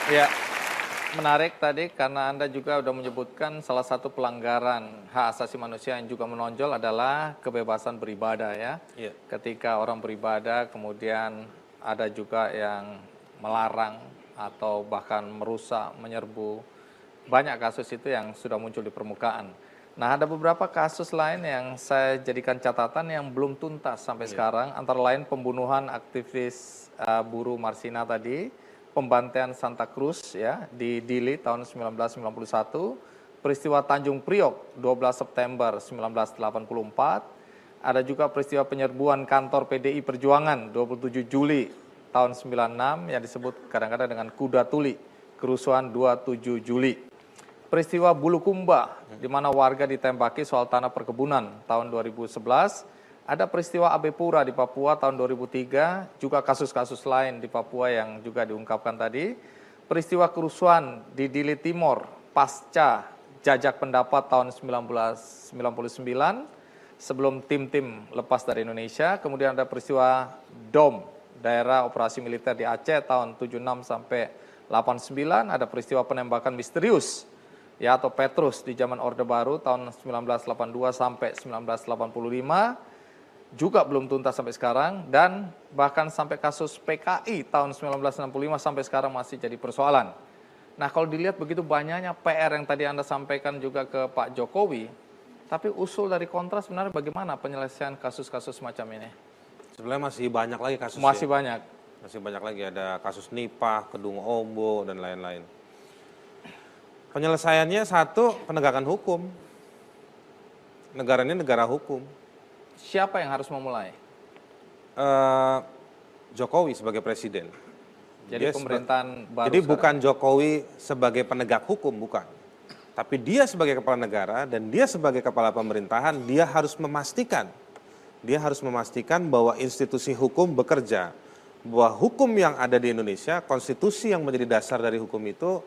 Ya, menarik tadi karena Anda juga sudah menyebutkan salah satu pelanggaran hak asasi manusia yang juga menonjol adalah kebebasan beribadah ya. Iya. Ketika orang beribadah kemudian ada juga yang melarang atau bahkan merusak, menyerbu. Banyak kasus itu yang sudah muncul di permukaan. Nah, ada beberapa kasus lain yang saya jadikan catatan yang belum tuntas sampai sekarang, antara lain pembunuhan aktivis buruh Marsina tadi, pembantaian Santa Cruz ya di Dili tahun 1991, peristiwa Tanjung Priok 12 September 1984, ada juga peristiwa penyerbuan kantor PDI Perjuangan 27 Juli tahun 96 yang disebut kadang-kadang dengan kuda tuli, kerusuhan 27 Juli. Peristiwa Bulukumba, di mana warga ditembaki soal tanah perkebunan tahun 2011. Ada peristiwa Abe Pura di Papua tahun 2003, juga kasus-kasus lain di Papua yang juga diungkapkan tadi. Peristiwa kerusuhan di Dili Timor pasca jajak pendapat tahun 1999, sebelum tim-tim lepas dari Indonesia. Kemudian ada peristiwa DOM, daerah operasi militer di Aceh tahun 76 sampai 89, ada peristiwa penembakan misterius ya atau Petrus di zaman Orde Baru tahun 1982 sampai 1985, juga belum tuntas sampai sekarang, dan bahkan sampai kasus PKI tahun 1965 sampai sekarang masih jadi persoalan. Nah, kalau dilihat begitu banyaknya PR yang tadi Anda sampaikan juga ke Pak Jokowi, tapi usul dari Kontra sebenarnya bagaimana penyelesaian kasus-kasus semacam ini? Sebenarnya masih banyak lagi kasusnya. Masih banyak. Masih banyak lagi, ada kasus Nipah, Kedung Ombo, dan lain-lain. Penyelesaiannya satu, penegakan hukum. Negara ini negara hukum. Siapa yang harus memulai? Jokowi sebagai presiden. Jadi pemerintahan baru. Jadi bukan Jokowi sebagai penegak hukum, bukan. Tapi dia sebagai kepala negara dan dia sebagai kepala pemerintahan, dia harus memastikan bahwa institusi hukum bekerja. Bahwa hukum yang ada di Indonesia, konstitusi yang menjadi dasar dari hukum itu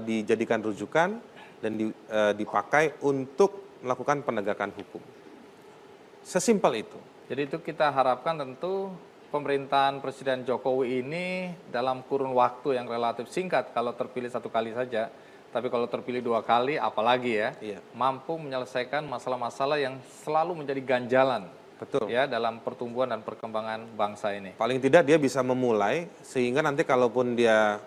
dijadikan rujukan dan dipakai untuk melakukan penegakan hukum. Sesimpel itu. Jadi itu kita harapkan tentu pemerintahan Presiden Jokowi ini dalam kurun waktu yang relatif singkat, kalau terpilih satu kali saja, tapi kalau terpilih 2 kali apalagi ya, mampu menyelesaikan masalah-masalah yang selalu menjadi ganjalan. Betul. Ya, dalam pertumbuhan dan perkembangan bangsa ini. Paling tidak dia bisa memulai, sehingga nanti kalaupun dia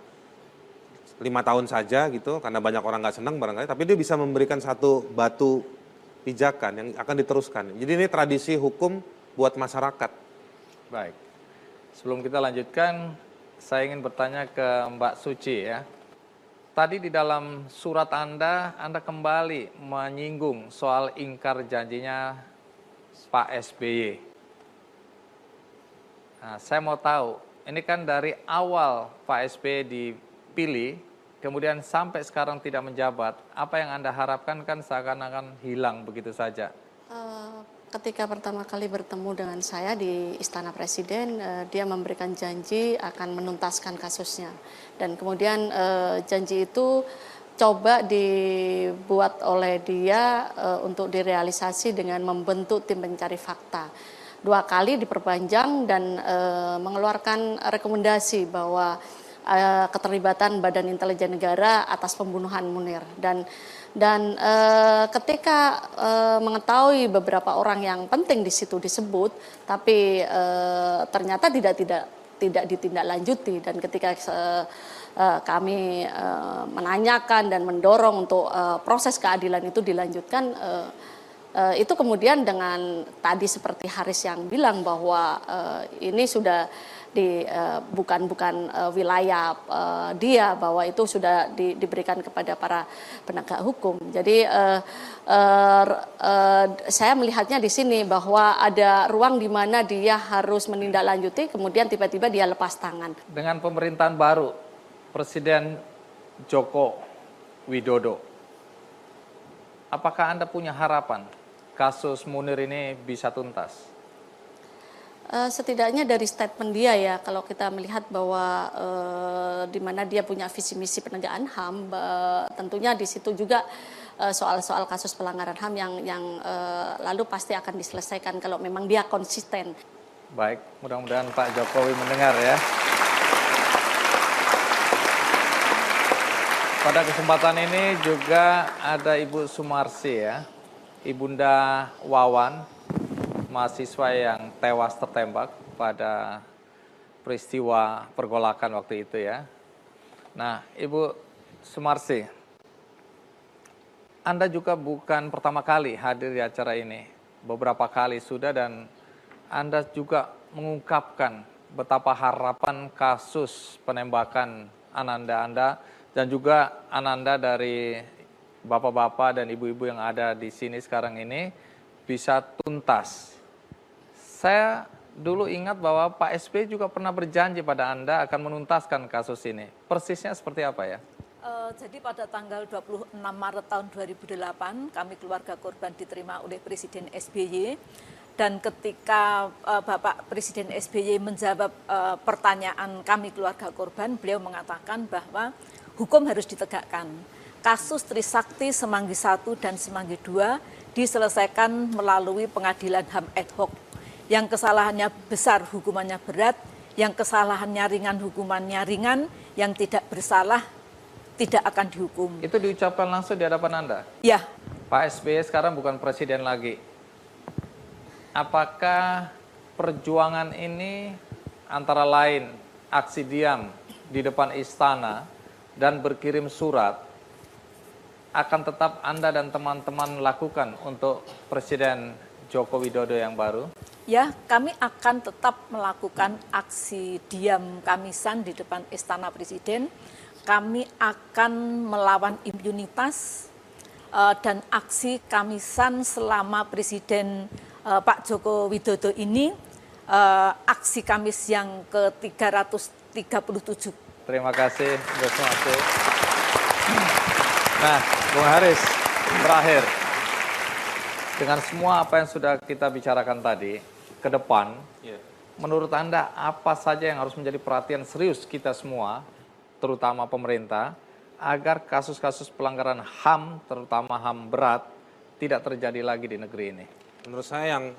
5 tahun saja gitu, karena banyak orang nggak senang barangkali, tapi dia bisa memberikan satu batu pijakan yang akan diteruskan. Jadi ini tradisi hukum buat masyarakat. Baik. Sebelum kita lanjutkan, saya ingin bertanya ke Mbak Suci ya. Tadi di dalam surat Anda kembali menyinggung soal ingkar janjinya Pak SBY. Nah, saya mau tahu, ini kan dari awal Pak SBY dipilih, kemudian sampai sekarang tidak menjabat, apa yang Anda harapkan kan seakan-akan hilang begitu saja? Ketika pertama kali bertemu dengan saya di Istana Presiden, dia memberikan janji akan menuntaskan kasusnya. Dan kemudian janji itu coba dibuat oleh dia untuk direalisasi dengan membentuk tim pencari fakta. 2 kali diperpanjang dan mengeluarkan rekomendasi bahwa keterlibatan Badan Intelijen Negara atas pembunuhan Munir. Dan ketika mengetahui beberapa orang yang penting di situ disebut, tapi ternyata tidak ditindaklanjuti, dan ketika kami menanyakan dan mendorong untuk proses keadilan itu dilanjutkan, itu kemudian dengan tadi seperti Haris yang bilang bahwa ini sudah bukan wilayah dia, bahwa itu sudah diberikan kepada para penegak hukum. Jadi saya melihatnya di sini bahwa ada ruang di mana dia harus menindaklanjuti, kemudian tiba-tiba dia lepas tangan. Dengan pemerintahan baru, Presiden Joko Widodo, apakah Anda punya harapan kasus Munir ini bisa tuntas? Setidaknya dari statement dia ya, kalau kita melihat bahwa di mana dia punya visi misi penegakan HAM, tentunya di situ juga soal-soal kasus pelanggaran HAM yang lalu pasti akan diselesaikan kalau memang dia konsisten. Baik, mudah-mudahan Pak Jokowi mendengar ya. Pada kesempatan ini juga ada Ibu Sumarsi ya, Ibunda Wawan, mahasiswa yang tewas tertembak pada peristiwa pergolakan waktu itu ya. Nah, Ibu Sumarsi, Anda juga bukan pertama kali hadir di acara ini. Beberapa kali sudah dan Anda juga mengungkapkan betapa harapan kasus penembakan Ananda Anda dan juga Ananda dari bapak-bapak dan ibu-ibu yang ada di sini sekarang ini bisa tuntas. Saya dulu ingat bahwa Pak SBY juga pernah berjanji pada Anda akan menuntaskan kasus ini. Persisnya seperti apa ya? Jadi pada tanggal 26 Maret tahun 2008 kami keluarga korban diterima oleh Presiden SBY. Dan ketika Bapak Presiden SBY menjawab pertanyaan kami keluarga korban, beliau mengatakan bahwa hukum harus ditegakkan. Kasus Trisakti Semanggi I dan Semanggi II diselesaikan melalui pengadilan HAM ad hoc. Yang kesalahannya besar hukumannya berat, yang kesalahannya ringan hukumannya ringan, yang tidak bersalah tidak akan dihukum. Itu diucapkan langsung di hadapan Anda? Ya. Pak SBY sekarang bukan presiden lagi. Apakah perjuangan ini antara lain aksi diam di depan istana dan berkirim surat akan tetap Anda dan teman-teman lakukan untuk Presiden Joko Widodo yang baru? Ya, kami akan tetap melakukan aksi diam Kamisan di depan Istana Presiden. Kami akan melawan impunitas dan aksi Kamisan selama Presiden Pak Joko Widodo ini aksi Kamis yang ke-337. Terima kasih, Bu Sumarsi. Nah, Bung Haris, terakhir. Dengan semua apa yang sudah kita bicarakan tadi, ke depan, menurut Anda apa saja yang harus menjadi perhatian serius kita semua, terutama pemerintah, agar kasus-kasus pelanggaran HAM, terutama HAM berat, tidak terjadi lagi di negeri ini? Menurut saya yang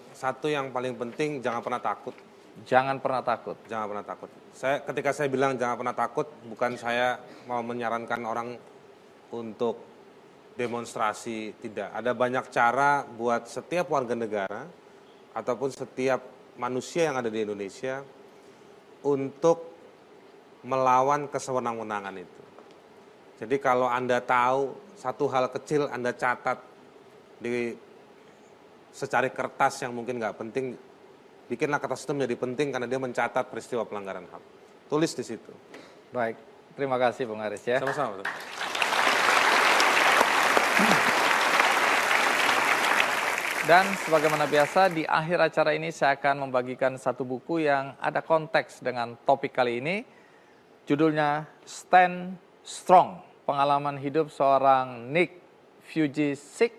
paling penting jangan pernah takut. Jangan pernah takut. Jangan pernah takut. Ketika saya bilang jangan pernah takut, bukan saya mau menyarankan orang untuk demonstrasi, tidak. Ada banyak cara buat setiap warga negara ataupun setiap manusia yang ada di Indonesia untuk melawan kesewenang-wenangan itu. Jadi kalau Anda tahu satu hal kecil Anda catat di secari kertas yang mungkin nggak penting, bikinlah kertas itu menjadi penting karena dia mencatat peristiwa pelanggaran HAM. Tulis di situ. Baik, terima kasih Bung Haris ya. Sama-sama. Dan sebagaimana biasa di akhir acara ini saya akan membagikan satu buku yang ada konteks dengan topik kali ini. Judulnya Stand Strong, pengalaman hidup seorang Nick Vujicic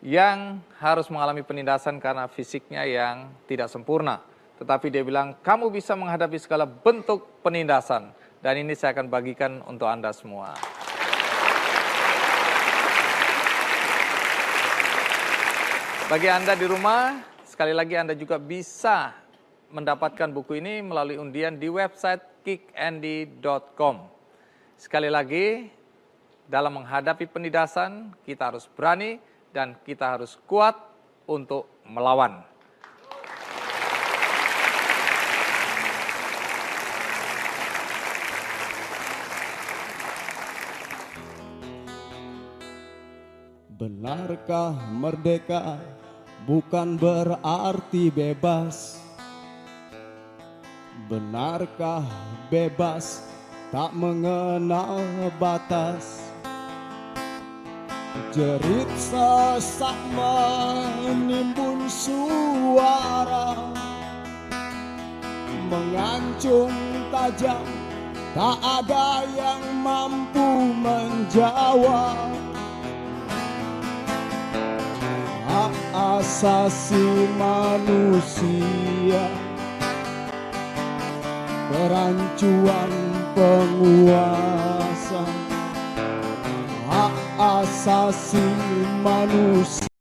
yang harus mengalami penindasan karena fisiknya yang tidak sempurna. Tetapi dia bilang, kamu bisa menghadapi segala bentuk penindasan. Dan ini saya akan bagikan untuk Anda semua. Bagi Anda di rumah, sekali lagi Anda juga bisa mendapatkan buku ini melalui undian di website kickandy.com. Sekali lagi, dalam menghadapi penindasan, kita harus berani dan kita harus kuat untuk melawan. Benarkah merdeka bukan berarti bebas? Benarkah bebas tak mengenal batas? Jerit sesak menimbun suara, mengancung tajam, tak ada yang mampu menjawab. Hak asasi manusia, perancuan penguasa. Hak asasi manusia.